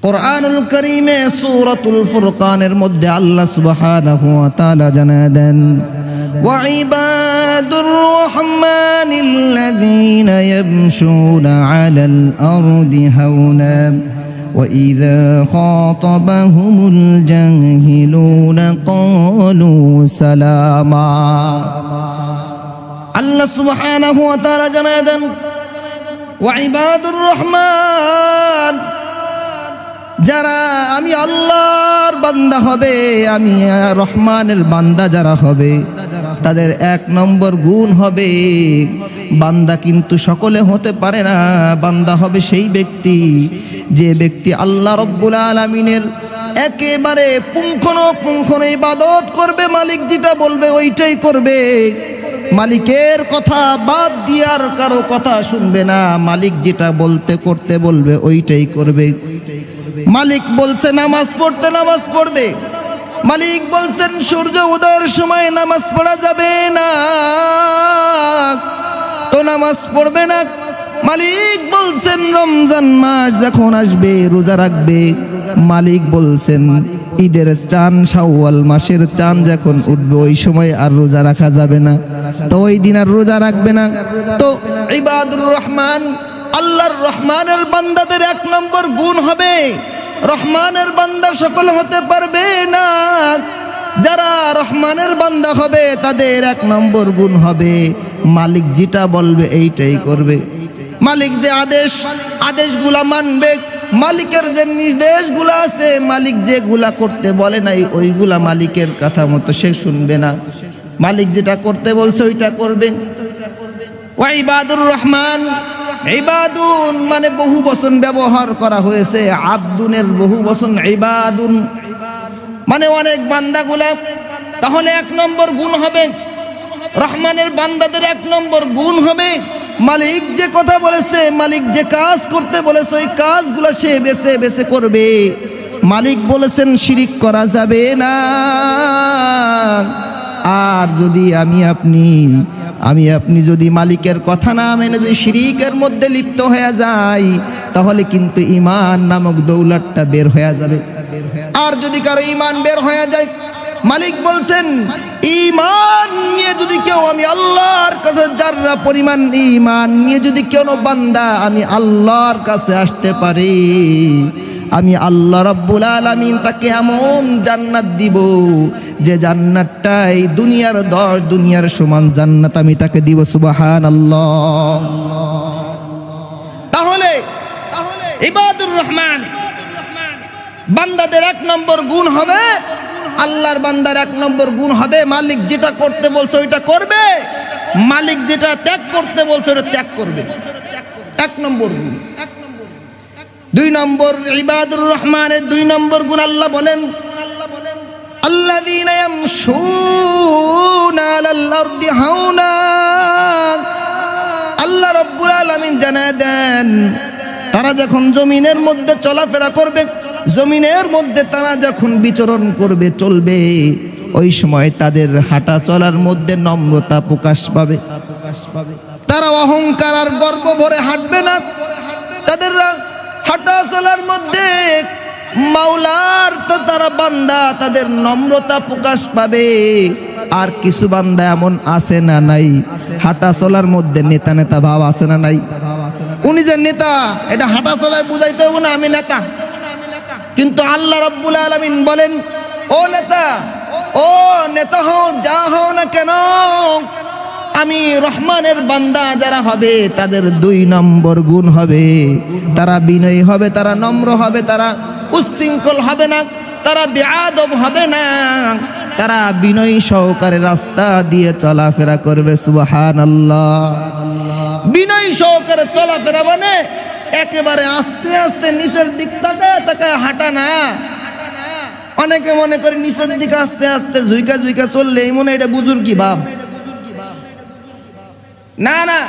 কোরআনুল কারীমে সূরাতুল ফুরকানের মধ্যে আল্লাহ সুবহানাহু ওয়া তাআলা জানায় দেন, ওয়া ইবাদুর রহমানিল্লাযীনা ইয়ামশুনা আলাল আরদি হাওনা ওয়া ইযা খাতাবাহুমুল জাহিলুনা ক্বালু সালামা। আল্লাহ সুবহানাহু ওয়া তাআলা জানায় দেন, ওয়া ইবাদুর রহমান, যারা আমি আল্লাহর বান্দা হবে, আমি রহমানের বান্দা যারা হবে, তাদের এক নম্বর গুণ হবে, বান্দা কিন্তু সকলে হতে পারে না। বান্দা হবে সেই ব্যক্তি যে ব্যক্তি আল্লাহ রব্বুল আলামিনের একেবারে পুঙ্খানুপুঙ্খ ইবাদত করবে, মালিক যেটা বলবে ওইটাই করবে, মালিকের কথা বাদ দিয়ে আর কারো কথা শুনবে না, মালিক যেটা বলতে করতে বলবে ওইটাই করবে। মালিক বলছে নামাজ পড়তে নামাজ পড়বে, মালিক বলছেন সূর্য উদয়ের সময় নামাজ পড়া যাবে না তো নামাজ পড়বে না। মালিক বলছেন রমজান মাস যখন আসবে রোজা রাখবে, মালিক বলছেন ঈদের চাঁদ শাওয়াল মাসের চাঁদ যখন উঠবে ওই সময় আর রোজা রাখা যাবে না, তো ওই দিন আর রোজা রাখবে না। তো ইবাদুর রহমান, আল্লাহর রহমানের বান্দাদের এক নম্বর গুণ হবে, রহমানের বান্দা সকল হতে পারবে না। যারা রহমানের বান্দা হবে তাদের এক নম্বর গুণ হবে মালিক যেটা বলবে এইটাই করবে, মালিক যে আদেশগুলা মানবে, মালিকের যে নির্দেশগুলা আছে, মালিক যেগুলা করতে বলে নাই ওইগুলা মালিকের কথা মতো সে শুনবে না, মালিক যেটা করতে বলছে ওইটা করবে। ওয়া ইবাদুর রহমান, ইবাদুন মানে বহু বচন ব্যবহার করা হয়েছে, আব্দুনের বহু বচন ইবাদুন মানে অনেক বান্দাগুলা। তাহলে এক নম্বর গুণ হবে রহমানের বান্দাদের, এক নম্বর গুণ হবে মালিক যে কথা বলেছে, মালিক যে কাজ করতে বলেছে ওই কাজগুলো সে বেছে বেছে করবে। মালিক বলেছেন শিরিক করা যাবে না, আর যদি আমি আপনি যদি মালিকের কথা না মেনে যদি শিরিকের মধ্যে লিপ্ত হয়ে যাই তাহলে কিন্তু ঈমান নামক দৌলতটা বের হয়ে যাবে। আর যদি কারো ঈমান বের হয়ে যায়, মালিক বলছেন ঈমান নিয়ে যদি কেউ আমি আল্লাহর কাছে যারা পরিমাণ ঈমান নিয়ে যদি কেউ বান্দা আমি আল্লাহর কাছে আসতে পারে, আমি আল্লাহ রাব্বুল আলামিন তাকে এমন জান্নাত দিব যে জান্নাতটাই দুনিয়ার 10 দুনিয়ার সমান জান্নাত আমি তাকে দিব। সুবহানাল্লাহ। তাহলে ইবাদুর রহমান বান্দাদের এক নম্বর গুণ হবে, আল্লাহর বান্দার এক নম্বর গুণ হবে মালিক যেটা করতে বলছে ওইটা করবে, মালিক যেটা ত্যাগ করতে বলছে ওটা ত্যাগ করবে, এক নম্বর গুণ। 2 নম্বর ইবাদুর রহমানের 2 নম্বর গুণ আল্লাহ বলেন, আল্লাযীনা ইয়ামশুনা আলাল আরদি হাওনা। আল্লাহ রাব্বুল আলামিন জানায় দেন তারা যখন জমিনের মধ্যে চলাফেরা করবে, জমিনের মধ্যে তারা যখন বিচরণ করবে চলবে, ওই সময় তাদের হাঁটা চলার মধ্যে নম্রতা প্রকাশ পাবে, তারা অহংকার আর গর্ব ভরে হাঁটবে না, তাদের হাঁটা চলার মধ্যে মাওলার তো তারা বান্দা তাদের নম্রতা প্রকাশ পাবে। আর কিছু বান্দা এমন আছে না নাই, হাঁটা চলার মধ্যে নেতা নেতা ভাব আছে না নাই, উনি যে নেতা এটা হাঁটা চলায় বুঝাইতে হবে না আমি নেতা, কিন্তু আল্লাহ রাব্বুল আলামিন বলেন ও নেতা হও যা হও না কেন, আমি রহমানের বান্দা যারা হবে তাদের 2 নম্বর গুণ হবে তারা বিনয়ী হবে, তারা নম্র হবে, তারা উচ্ছৃঙ্খল হবে না, তারা বেয়াদব হবে না, তারা বিনয়ী সহকারে রাস্তা দিয়ে চলাফেরা করবে। সুবহানাল্লাহ। বিনয়ী সহকারে চলাফেরা মানে একেবারে আস্তে আস্তে নিচের দিক তাকায় তাকায় হাঁটা না। অনেকে মনে করে নিচের দিকে আস্তে আস্তে ঝুইকা ঝুইকা চললে মনে এটা বুজুর্গি ভাব, না না,